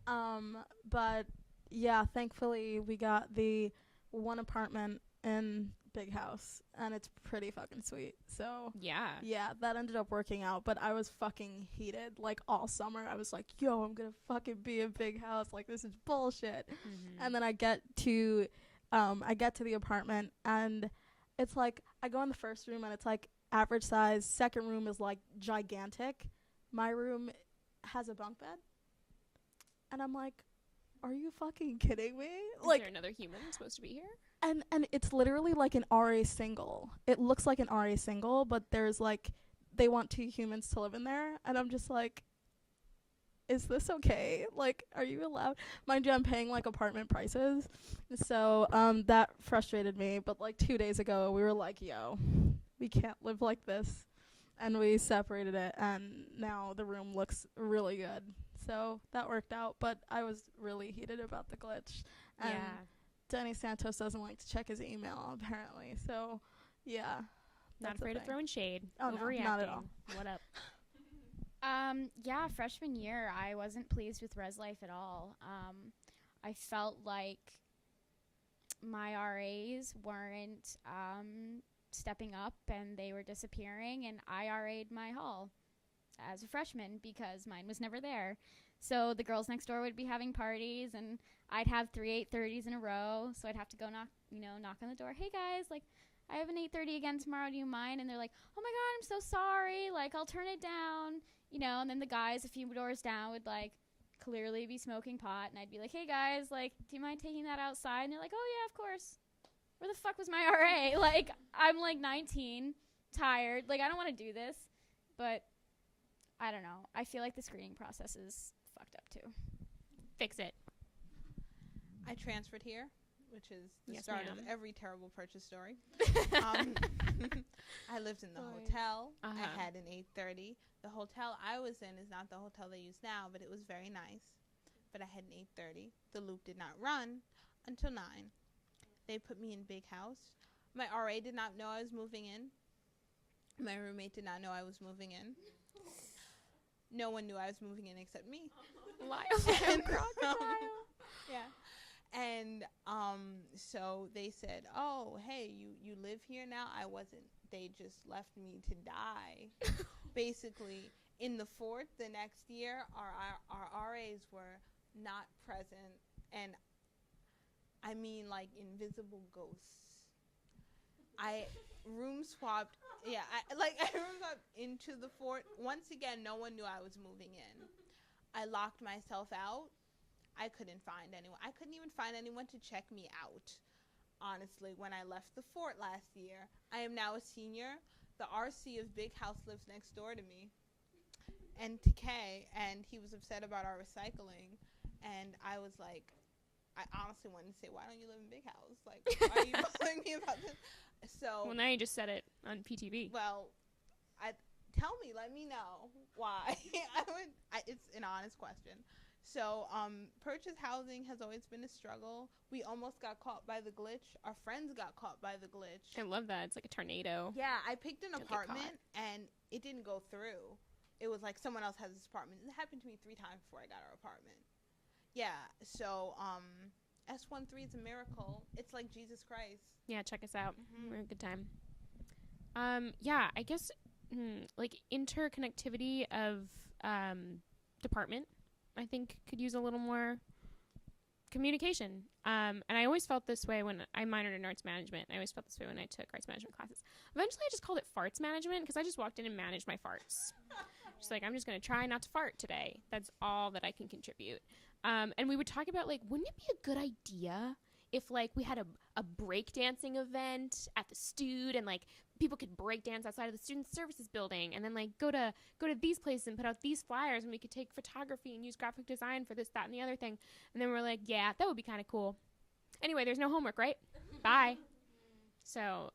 But yeah, thankfully we got the one apartment in Big House, and it's pretty fucking sweet. So Yeah. yeah, that ended up working out, but I was fucking heated like all summer. I was like, "Yo, I'm gonna fucking be in Big House. Like, this is bullshit." Mm-hmm. And then I get to the apartment, and it's like I go in the first room, and it's like average size. Second room is like gigantic. My room has a bunk bed, and I'm like, "Are you fucking kidding me?" Is Like, there another human supposed to be here? and it's literally like an RA single. It looks like an RA single, but there's like they want 2 humans to live in there, and I'm just like, "Is this okay? Like, are you allowed?" Mind you, I'm paying like apartment prices, so that frustrated me. But like 2 days ago, we were like, "Yo, we can't live like this," and we separated it, and now the room looks really good. So that worked out. But I was really heated about the glitch, and Yeah. Danny Santos doesn't like to check his email apparently. So yeah, Not that's a afraid of thing. throwing shade. Oh, no, Overreacting. not at all. What up? Yeah, freshman year, I wasn't pleased with Res Life at all. I felt like my RAs weren't stepping up, and they were disappearing, and I RA'd my hall as a freshman because mine was never there. So the girls next door would be having parties, and I'd have 3 8:30s in a row, so I'd have to go knock on the door. "Hey guys, like, I have an 8:30 again tomorrow, do you mind?" And they're like, "Oh my god, I'm so sorry, like, I'll turn it down," and then the guys a few doors down would like clearly be smoking pot, and I'd be like, "Hey guys, like, do you mind taking that outside?" And they're like, "Oh yeah, of course." Where the fuck was my RA? Like, I'm like 19, tired, like, I don't want to do this, but I don't know. I feel like the screening process is fucked up too. Fix it. I transferred here, which is the Yes, start ma'am. of every terrible purchase story. I lived in the hotel. Uh-huh. I had an 8:30. The hotel I was in is not the hotel they use now, but it was very nice. But I had an 8:30. The loop did not run until 9. They put me in Big House. My RA did not know I was moving in. My roommate did not know I was moving in. No one knew I was moving in except me. And, yeah. And so they said, "Oh, hey, you live here now?" I wasn't. They just left me to die. Basically, in the fort the next year, our RAs were not present, and I mean like invisible ghosts. I room swapped. Yeah, I room swapped into the fort. Once again, no one knew I was moving in. I locked myself out. I couldn't find anyone. I couldn't even find anyone to check me out, honestly, when I left the fort last year. I am now a senior. The RC of Big House lives next door to me and to Kay, and he was upset about our recycling. And I was like, I honestly wanted to say, "Why don't you live in Big House? Like, why are you bothering me about this?" So, Well, now you just said it on PTV. tell me, let me know why. It's an honest question. So, purchase housing has always been a struggle. We almost got caught by the glitch. Our friends got caught by the glitch. I love that. It's like a tornado. Yeah, I picked an Don't get caught. apartment and it didn't go through. It was like someone else has this apartment. It happened to me 3 times before I got our apartment. Yeah, so S13 is a miracle. It's like Jesus Christ. Yeah, check us out. We're a good time. Yeah, I guess like interconnectivity of department, I think could use a little more communication. And I always felt this way when I minored in arts management. I always felt this way when I took arts management classes. Eventually, I just called it farts management because I just walked in and managed my farts. Just like, I'm just going to try not to fart today. That's all that I can contribute. And we would talk about, like, wouldn't it be a good idea if, like, we had a breakdancing event at the Stud and, like, people could break dance outside of the student services building and then, like, go to these places and put out these flyers and we could take photography and use graphic design for this, that, and the other thing. And then we're like, yeah, that would be kind of cool. Anyway, there's no homework, right? Bye. So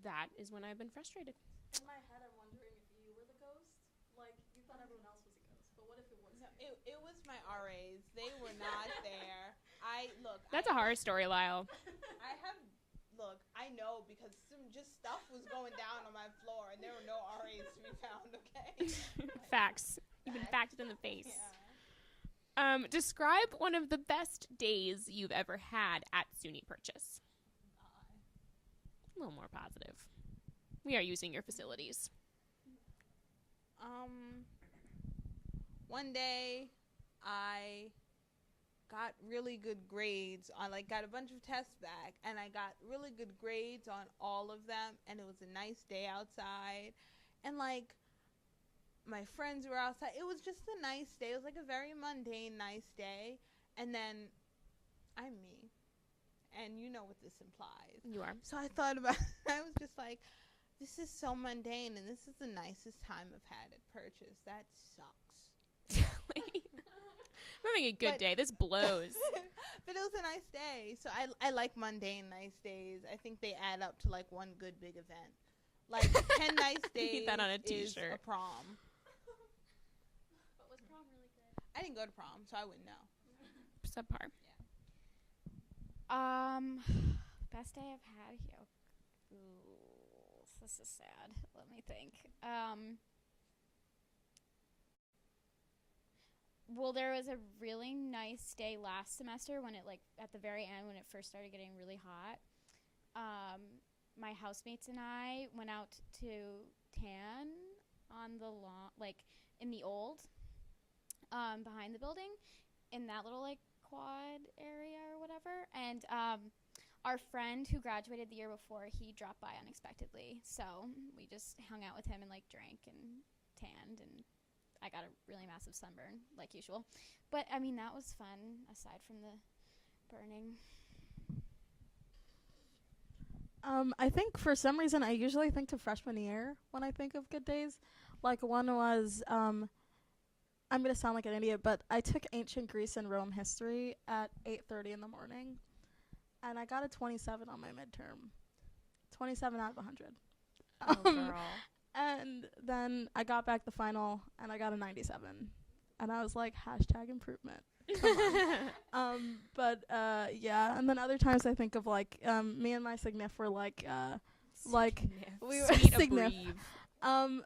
that is when I've been frustrated. In my head, I'm wondering if you were the ghost. Like, you thought everyone else was a ghost, but what if it was? No, it was my RAs. They were not there. That's a horror story, Lyle. I know because some just stuff was going down on my floor and there were no RAs to be found, okay? Facts. You've been facted in the face. Yeah. Describe one of the best days you've ever had at SUNY Purchase. A little more positive. We are using your facilities. One day I got really good grades on, like, got a bunch of tests back and I got really good grades on all of them and it was a nice day outside and, like, my friends were outside. It was just a nice day. It was like a very mundane nice day. And then I'm me and you know what this implies. You are. So I thought about I was just like, this is so mundane and this is the nicest time I've had at Purchase. That sucks. I'm having a good day. This blows. But it was a nice day. So I like mundane nice days. I think they add up to like one good big event. Like 10 nice days Need that on a is t-shirt. a prom. But was prom really good? I didn't go to prom, so I wouldn't know. Subpar. Best day I've had here. Ooh, this is sad. Let me think. Well, there was a really nice day last semester when it, like, at the very end when it first started getting really hot. My housemates and I went out to tan on the lawn, like, in the old, behind the building, in that little, like, quad area or whatever. And our friend who graduated the year before, he dropped by unexpectedly. So we just hung out with him and, like, drank and tanned, and I got a really massive sunburn, like usual. But, I mean, that was fun, aside from the burning. I think for some reason I usually think to freshman year when I think of good days. Like, one was, I'm going to sound like an idiot, but I took ancient Greece and Rome history at 8:30 in the morning, and I got a 27 on my midterm. 27 out of 100. Oh, girl. And then I got back the final, and I got a 97. And I was like, hashtag improvement. But yeah, and then other times I think of, like, me and my signif were like we were Sweet signif.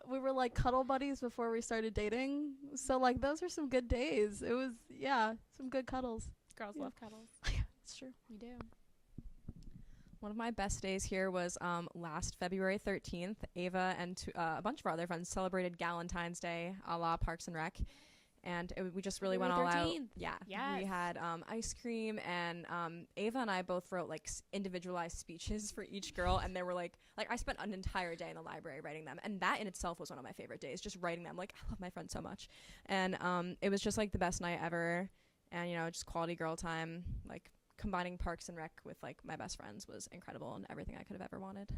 We were like cuddle buddies before we started dating. So, like, those are some good days. It was, yeah, some good cuddles. Girls love cuddles. Yeah, it's true. We do. One of my best days here was last February 13th. Ava and a bunch of our other friends celebrated Galentine's Day a la Parks and Rec. And we just really went all out. 13th. Yeah. Yes. We had ice cream, and Ava and I both wrote, like, individualized speeches for each girl. And they were like I spent an entire day in the library writing them. And that in itself was one of my favorite days, just writing them. Like, I love my friends so much. And it was just, like, the best night ever. And, you know, just quality girl time. Like, combining Parks and Rec with, like, my best friends was incredible and everything I could have ever wanted.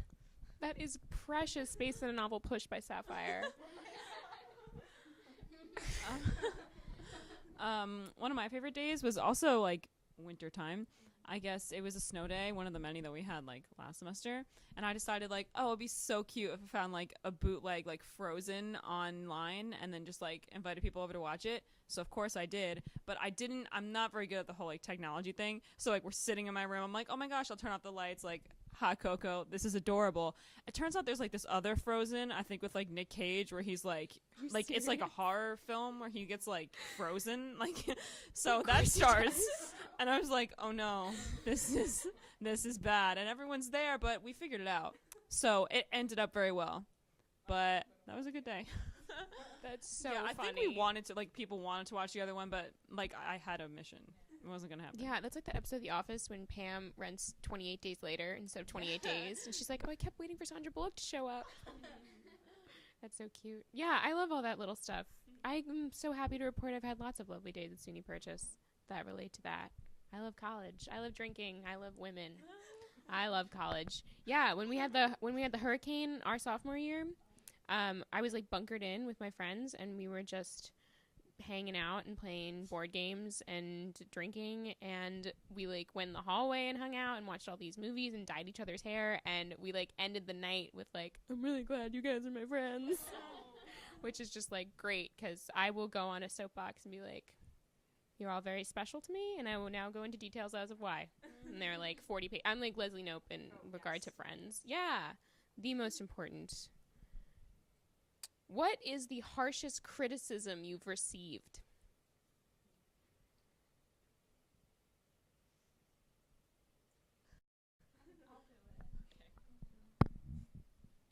That is precious. Based on a novel Push by Sapphire. One of my favorite days was also, like, winter time. I guess it was a snow day, one of the many that we had like last semester, and I decided like, oh, it'd be so cute if I found like a bootleg like Frozen online and then just like invited people over to watch it. So of course I did, but I'm not very good at the whole like technology thing. So like we're sitting in my room, I'm like, oh my gosh, I'll turn off the lights, like hot cocoa, this is adorable. It turns out there's like this other Frozen, I think with like Nick Cage, where he's like it's like a horror film where he gets like frozen, like so that starts and I was like, oh no, this is bad, and everyone's there, but we figured it out, so it ended up very well. But that was a good day. That's so I funny. think we wanted to, like, people wanted to watch the other one, but like I had a mission. It wasn't gonna happen. Yeah, that's like that episode of The Office when Pam rents 28 Days Later instead of 28 Days. And she's like, oh, I kept waiting for Sandra Bullock to show up. That's so cute. Yeah, I love all that little stuff. I'm so happy to report I've had lots of lovely days at SUNY Purchase that relate to that. I love college. I love drinking. I love women. I love college. Yeah, when we had the hurricane our sophomore year, I was like bunkered in with my friends, and we were just hanging out and playing board games and drinking, and we like went in the hallway and hung out and watched all these movies and dyed each other's hair, and we like ended the night with like, I'm really glad you guys are my friends. Which is just like great, because I will go on a soapbox and be like, you're all very special to me, and I will now go into details as of why. And they're like 40 pages. I'm like Leslie Knope in regard to friends. Yeah, the most important. What is the harshest criticism you've received?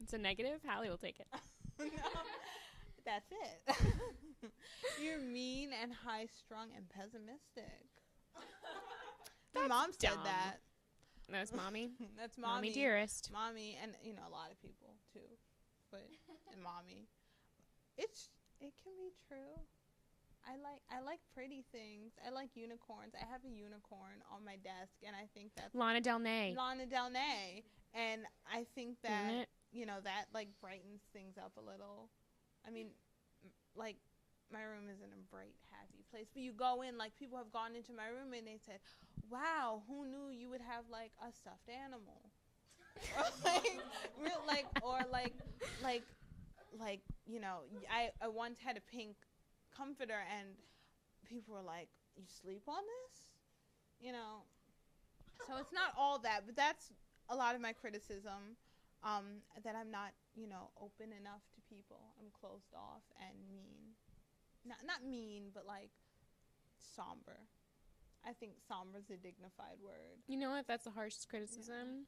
It's a negative. Hallie will take it. No, that's it. You're mean and high-strung and pessimistic. My mom said dumb. that. That's mommy. That's Mommy dearest. Mommy, and you know, a lot of people too, but and mommy. It can be true. I like pretty things. I like unicorns. I have a unicorn on my desk, and I think that's Lana Del Rey. Lana Del Rey, and I think Isn't that it? you know that like brightens things up a little. I mean, like my room isn't a bright, happy place, but you go in, like people have gone into my room and they said, "Wow, who knew you would have like a stuffed animal?" Or like you know, I once had a pink comforter and people were like, you sleep on this, you know. So it's not all that, but that's a lot of my criticism, that I'm not, you know, open enough to people. I'm closed off and mean. Not mean, but like somber. I think somber's a dignified word. You know what? That's the harshest criticism.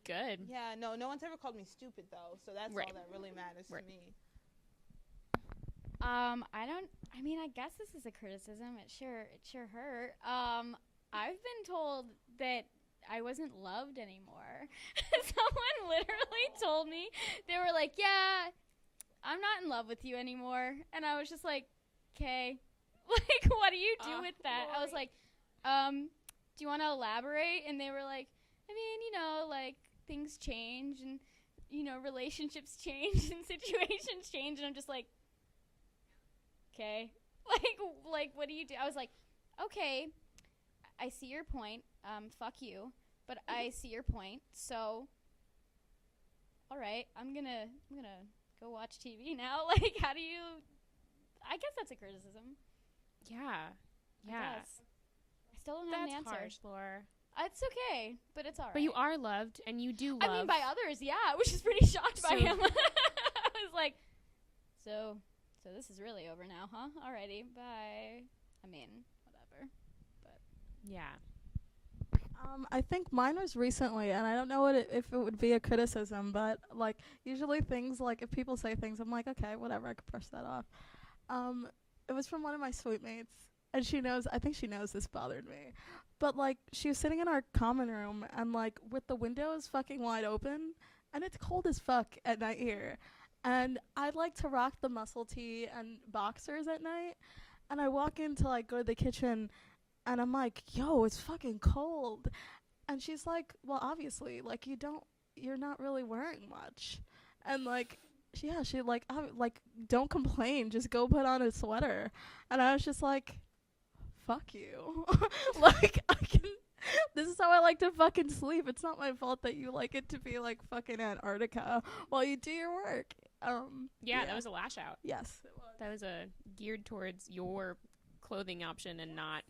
Good. Yeah, no one's ever called me stupid though, so that's Right. all that really matters Right. to me. I mean, I guess this is a criticism. It sure hurt. I've been told that I wasn't loved anymore. Someone literally told me, they were like, yeah, I'm not in love with you anymore. And I was just like, okay, like, what do you do with that? I was like, do you want to elaborate? And they were like, I mean, you know, like, things change and, you know, relationships change and situations change. And I'm just like, okay, like, what do you do? I was like, okay, I see your point. Fuck you, but I see your point. So, all right, I'm gonna go watch TV now. Like, how do you? I guess that's a criticism. Yeah. I Yeah. guess. I still don't have That's an answer. harsh, Laura. It's okay, but it's all right. But you are loved, and you do love. I mean, by others, yeah, which is pretty shocked by So- him. I was like, so this is really over now, huh? Alrighty, bye. I mean, whatever. Yeah. I think mine was recently, and I don't know if it would be a criticism, but like usually things like if people say things, I'm like, okay, whatever, I could brush that off. It was from one of my suite mates, and she knows. I think she knows this bothered me, but like she was sitting in our common room, and like with the windows fucking wide open, and it's cold as fuck at night here, and I like to rock the muscle tee and boxers at night, and I walk in to like go to the kitchen. And I'm like, yo, it's fucking cold. And she's like, well, obviously, like, you're not really wearing much. And, like, she like, don't complain. Just go put on a sweater. And I was just like, fuck you. Like, I can. This is how I like to fucking sleep. It's not my fault that you like it to be like fucking Antarctica while you do your work. Yeah, that was a lash out. Yes, it was. That was geared towards your clothing option and not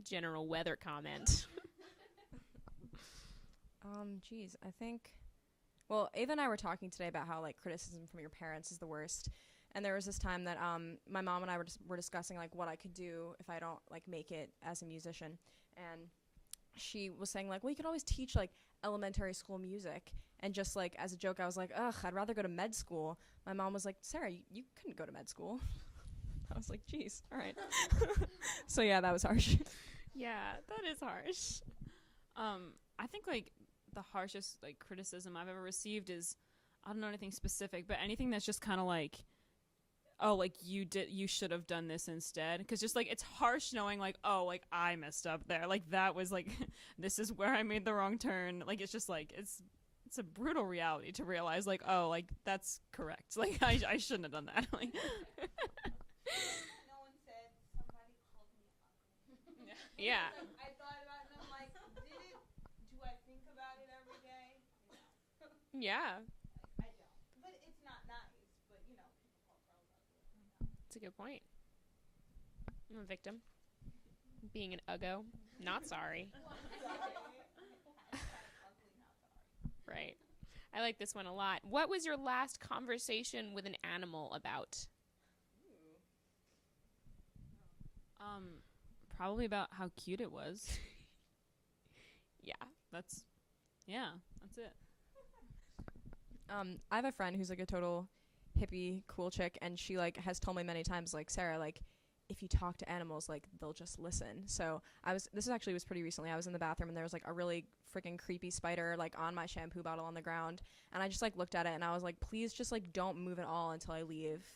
general weather comment. Geez, I think. Well, Ava and I were talking today about how like criticism from your parents is the worst, and there was this time that my mom and I were discussing like what I could do if I don't like make it as a musician, and she was saying like, well, you could always teach like elementary school music, and just like as a joke, I was like, ugh, I'd rather go to med school. My mom was like, Sarah, you couldn't go to med school. I was like, geez, all right. So yeah, that was harsh. Yeah, that is harsh. I think like the harshest like criticism I've ever received is, I don't know anything specific, but anything that's just kind of like, oh, like you should have done this instead. Because just like it's harsh knowing like, oh, like I messed up there. Like that was like, this is where I made the wrong turn. Like it's just like it's a brutal reality to realize like, oh, like that's correct. Like I shouldn't have done that. Like. No one said somebody called me ugly. Yeah. I thought about it and I'm like, do I think about it every day? No. Yeah. I don't. But it's not nice. But, people call girls ugly. That's a good point. I'm a victim. Being an uggo. Not sorry. Right. I like this one a lot. What was your last conversation with an animal about? Probably about how cute it was. Yeah. That's it. I have a friend who's like a total hippie, cool chick, and she like has told me many times, like, Sarah, like, if you talk to animals, like, they'll just listen. So this actually was pretty recently. I was in the bathroom and there was like a really freaking creepy spider like on my shampoo bottle on the ground, and I just like looked at it and I was like, please just like don't move at all until I leave.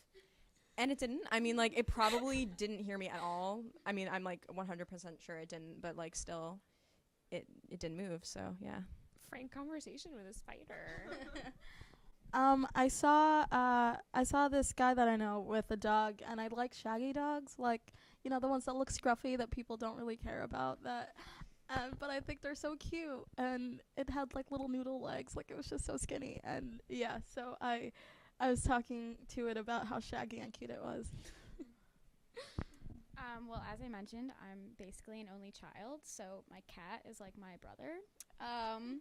And it didn't. I mean, like, it probably didn't hear me at all. I mean, I'm like 100% sure it didn't, but like still it didn't move. So yeah. Frank conversation with a spider. I saw this guy that I know with a dog, and I like shaggy dogs, like, the ones that look scruffy that people don't really care about. But I think they're so cute, and it had like little noodle legs, like it was just so skinny, and yeah. So I was talking to it about how shaggy and cute it was. Well, as I mentioned, I'm basically an only child, so my cat is like my brother. I'm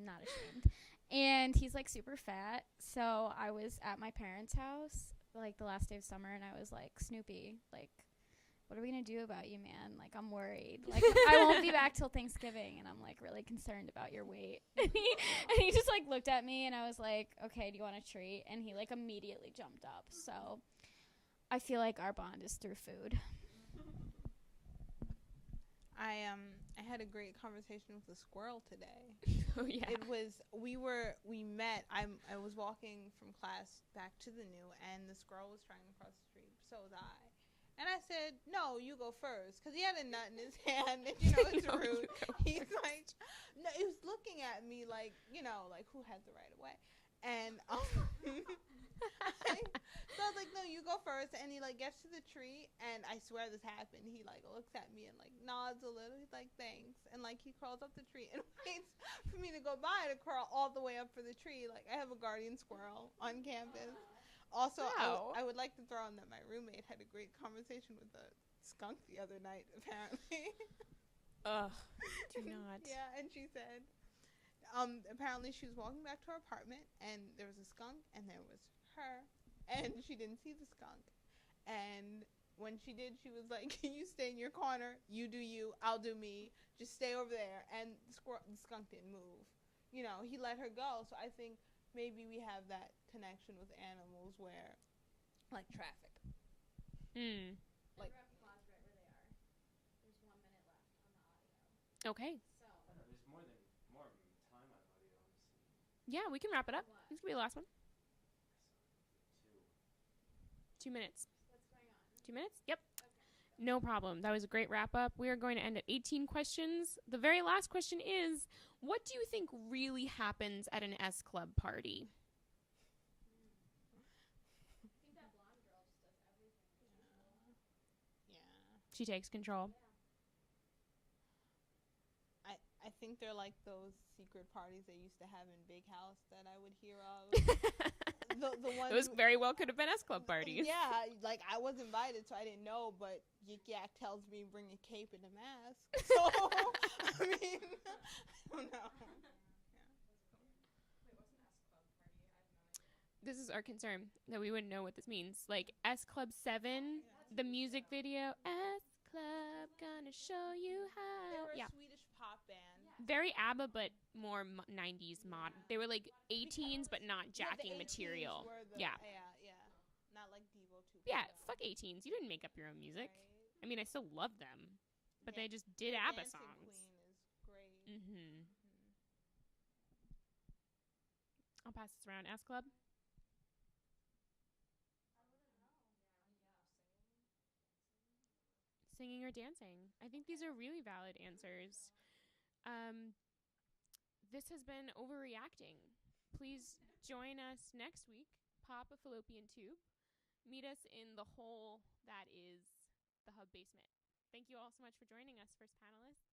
not ashamed. And he's like super fat. So I was at my parents' house like the last day of summer, and I was like, Snoopy, like, what are we gonna do about you, man? Like, I'm worried. Like, I won't be back till Thanksgiving, and I'm like really concerned about your weight. And he just like looked at me, and I was like, okay, do you want a treat? And he like immediately jumped up. So I feel like our bond is through food. I had a great conversation with a squirrel today. Oh yeah. It was we met. I was walking from class back to the new, and the squirrel was trying to cross the street. So was I. And I said, no, you go first. Because he had a nut in his hand. And, it's No, rude. you go He's like, no, he was looking at me like, like who has the right of way. And so I was like, no, you go first. And he like gets to the tree. And I swear this happened. He like looks at me and like nods a little. He's like, thanks. And like he crawls up the tree and waits for me to go by to crawl all the way up for the tree. Like I have a guardian squirrel on campus. Also, Wow. I would like to throw in that my roommate had a great conversation with a skunk the other night, apparently. Ugh. Do not. Yeah, and she said, apparently she was walking back to her apartment, and there was a skunk, and there was her, and she didn't see the skunk. And when she did, she was like, you stay in your corner, you do you, I'll do me, just stay over there. And the skunk didn't move. He let her go, so I think maybe we have that connection with animals where, like traffic. Mm. Like, Okay. There's more time on audio, honestly. Yeah, we can wrap it up. This could be the last one. 2 minutes. What's going on? 2 minutes? Yep. No problem. That was a great wrap up. We are going to end at 18 questions. The very last question is, what do you think really happens at an S Club party? I think that blonde girl just does everything. yeah. She takes control. I think they're like those secret parties they used to have in Big House that I would hear of. the one Those very well could have been S Club parties. Yeah, like I was invited, so I didn't know. But Yik Yak tells me bring a cape and a mask. So I mean, I don't know. This is our concern, that we wouldn't know what this means. Like S Club 7, the music video, S Club, gonna show you how. They were Yeah. a Swedish pop band. Very ABBA, but more 90s mod. They were like 18s, but not Yeah, jacking the 18s material. were the- Yeah. yeah. Not like Devo 2. Yeah, fuck 18s. You didn't make up your own music. Right. I mean, I still love them, but Yeah. they just did The ABBA Dancing songs. Queen is great. Mm-hmm. I'll pass this around. S Club? Singing or dancing. I think these are really valid answers. This has been Overreacting. Please join us next week. Pop a fallopian tube. Meet us in the hole that is the Hub basement. Thank you all so much for joining us, first panelists.